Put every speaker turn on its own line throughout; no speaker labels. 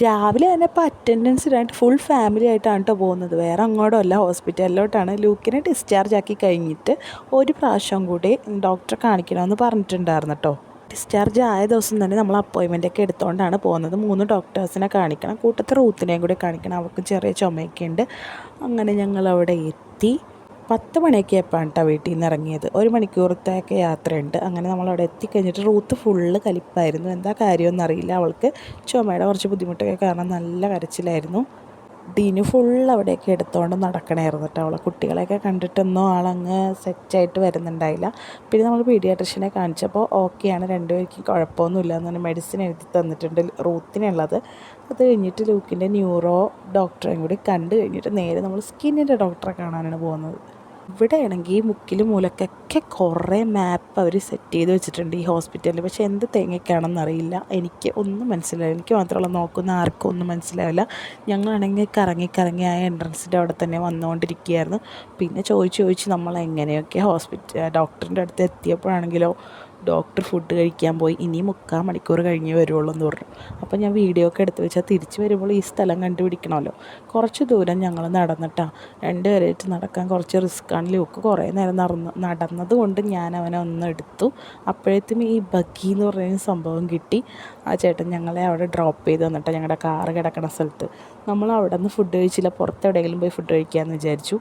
രാവിലെ തന്നെ ഇപ്പോൾ അറ്റൻഡൻസിനായിട്ട് ഫുൾ ഫാമിലി ആയിട്ടാണ് കേട്ടോ പോകുന്നത്. വേറെ അങ്ങോട്ടും അല്ല, ഹോസ്പിറ്റലിലോട്ടാണ്. ലൂക്കിനെ ഡിസ്ചാർജ് ആക്കി കഴിഞ്ഞിട്ട് ഒരു പ്രാവശ്യം കൂടി ഡോക്ടറെ കാണിക്കണമെന്ന് പറഞ്ഞിട്ടുണ്ടായിരുന്നു കേട്ടോ. ഡിസ്ചാർജ് ആയ ദിവസം തന്നെ നമ്മൾ അപ്പോയിൻമെൻ്റ് ഒക്കെ എടുത്തുകൊണ്ടാണ് പോകുന്നത്. 3 ഡോക്ടേഴ്സിനെ കാണിക്കണം, കൂട്ടത്തിൽ റൂത്തിനെയും കൂടി കാണിക്കണം. അവർക്ക് ചെറിയ ചുമയൊക്കെ ഉണ്ട്. അങ്ങനെ ഞങ്ങൾ അവിടെ എത്തി. 10 മണിയൊക്കെ ആയപ്പോഴാണ് കേട്ടോ വീട്ടിൽ നിന്ന് ഇറങ്ങിയത്. 1 മണിക്കൂറത്തെയൊക്കെ യാത്രയുണ്ട്. അങ്ങനെ നമ്മളവിടെ എത്തിക്കഴിഞ്ഞിട്ട് റൂത്ത് ഫുള്ള് കലിപ്പായിരുന്നു. എന്താ കാര്യമൊന്നും അറിയില്ല. അവൾക്ക് ചുമയുടെ കുറച്ച് ബുദ്ധിമുട്ടൊക്കെ കാരണം നല്ല കരച്ചിലായിരുന്നു. ഡീന് ഫുൾ അവിടെയൊക്കെ എടുത്തുകൊണ്ട് നടക്കണമായിരുന്നു കേട്ടോ. അവളെ കുട്ടികളെയൊക്കെ കണ്ടിട്ടൊന്നും ആളങ്ങ് സെറ്റായിട്ട് വരുന്നുണ്ടായില്ല. പിന്നെ നമ്മൾ പീഡിയാട്രിഷ്യനെ കാണിച്ചപ്പോൾ ഓക്കെയാണ്, രണ്ടുപേർക്കും കുഴപ്പമൊന്നുമില്ല എന്ന് പറഞ്ഞ് മെഡിസിൻ എഴുതി തന്നിട്ടുണ്ട് റൂത്തിനുള്ളത്. അത് കഴിഞ്ഞിട്ട് ലൂക്കിൻ്റെ ന്യൂറോ ഡോക്ടറെയും കൂടി കണ്ടു കഴിഞ്ഞിട്ട് നേരെ നമ്മൾ സ്കിന്നിൻ്റെ ഡോക്ടറെ കാണാനാണ് പോകുന്നത്. ഇവിടെ ആണെങ്കിൽ മുക്കിലും മൂലക്കൊക്കെ കുറേ മാപ്പ് അവർ സെറ്റ് ചെയ്ത് വെച്ചിട്ടുണ്ട് ഈ ഹോസ്പിറ്റലിൽ. പക്ഷേ എന്ത് തേങ്ങയ്ക്കാണെന്ന് അറിയില്ല, എനിക്ക് ഒന്നും മനസ്സിലായില്ല. എനിക്ക് മാത്രമല്ല, നോക്കുന്ന ആർക്കും ഒന്നും മനസ്സിലാവില്ല. ഞങ്ങളാണെങ്കിൽ കറങ്ങി ആ എൻട്രൻസിൻ്റെ അവിടെ തന്നെ വന്നുകൊണ്ടിരിക്കുകയായിരുന്നു. പിന്നെ ചോദിച്ച് നമ്മൾ എങ്ങനെയൊക്കെ ഡോക്ടറിൻ്റെ അടുത്ത് എത്തിയപ്പോഴാണെങ്കിലോ ഡോക്ടർ ഫുഡ് കഴിക്കാൻ പോയി, ഇനി 3/4 മണിക്കൂർ കഴിഞ്ഞേ വരുള്ളൂ എന്ന് പറഞ്ഞു. അപ്പോൾ ഞാൻ വീഡിയോ ഒക്കെ എടുത്ത് വെച്ചാൽ തിരിച്ച് വരുമ്പോൾ ഈ സ്ഥലം കണ്ടുപിടിക്കണമല്ലോ. കുറച്ച് ദൂരം ഞങ്ങൾ നടന്നിട്ടാണ്. 2 പേരായിട്ട് നടക്കാൻ കുറച്ച് റിസ്ക്കാണ്. ലൂക്ക് കുറേ നേരം നടന്നത് കൊണ്ട് ഞാൻ അവനെ ഒന്ന് എടുത്തു. അപ്പോഴത്തേക്കും ഈ ബഗ്ഗി എന്ന് പറയുന്ന സംഭവം കിട്ടി. ആ ചേട്ടൻ ഞങ്ങളെ അവിടെ ഡ്രോപ്പ് ചെയ്ത് തന്നിട്ട് ഞങ്ങളുടെ കാറ് കിടക്കുന്ന സ്ഥലത്ത്. നമ്മൾ അവിടെ നിന്ന് ഫുഡ് കഴിച്ചില്ല, പുറത്തെവിടെയെങ്കിലും പോയി ഫുഡ് കഴിക്കാമെന്ന് വിചാരിച്ചു.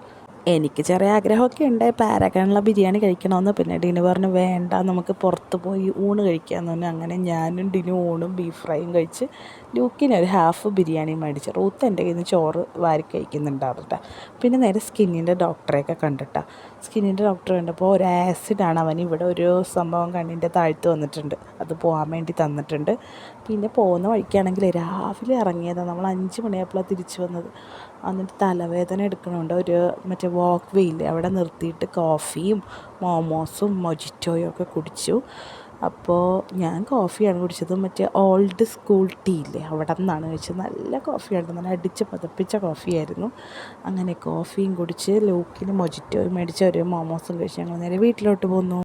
എനിക്ക് ചെറിയ ആഗ്രഹമൊക്കെ ഉണ്ട് പാരഗണിലുള്ള ബിരിയാണി കഴിക്കണമെന്ന്. പിന്നെ ഡിനു പറഞ്ഞു വേണ്ട, നമുക്ക് പുറത്ത് പോയി ഊണ് കഴിക്കാമെന്ന് പറഞ്ഞു. അങ്ങനെ ഞാനും ഡിനു ഊണും ബീഫ് ഫ്രൈയും കഴിച്ച് ലൂക്കിന് ഒരു ഹാഫ് ബിരിയാണി മേടിച്ചു. റൂത്ത് എൻ്റെ കയ്യിൽ നിന്ന് ചോറ് വാരി കഴിക്കുന്നുണ്ടാവട്ടെ. പിന്നെ നേരെ സ്കിന്നിൻ്റെ ഡോക്ടറെയൊക്കെ കണ്ടിട്ടാ. സ്കിന്നിൻ്റെ ഡോക്ടർ കണ്ടപ്പോൾ ഒരു ആസിഡാണ് അവൻ ഇവിടെ ഒരു സംഭവം കണ്ണിൻ്റെ താഴ്ത്ത് വന്നിട്ടുണ്ട്, അത് പോകാൻ വേണ്ടി തന്നിട്ടുണ്ട്. പിന്നെ പോകുന്ന വഴിക്കാണെങ്കിൽ രാവിലെ ഇറങ്ങിയതാണ്, നമ്മൾ 5 മണിയായപ്പോഴാണ് തിരിച്ചു വന്നത്. എന്നിട്ട് തലവേദന എടുക്കണമുണ്ട്. ഒരു മറ്റേ വാക്ക് വേയില്ലേ, അവിടെ നിർത്തിയിട്ട് കോഫിയും മോമോസും മൊജിറ്റോയും ഒക്കെ കുടിച്ചു. അപ്പോൾ ഞാൻ കോഫിയാണ് കുടിച്ചത്, മറ്റേ ഓൾഡ് സ്കൂൾ ടീ ഇല്ലേ അവിടെ നിന്നാണ് കഴിച്ചത്. നല്ല കോഫിയാണ്, നല്ല അടിച്ച് പതപ്പിച്ച കോഫിയായിരുന്നു. അങ്ങനെ കോഫിയും കുടിച്ച് ലൂക്കിന് മൊജിറ്റോയും മേടിച്ച് ഒരു മോമോസും കഴിച്ച് ഞങ്ങൾ നേരെ വീട്ടിലോട്ട് പോന്നു.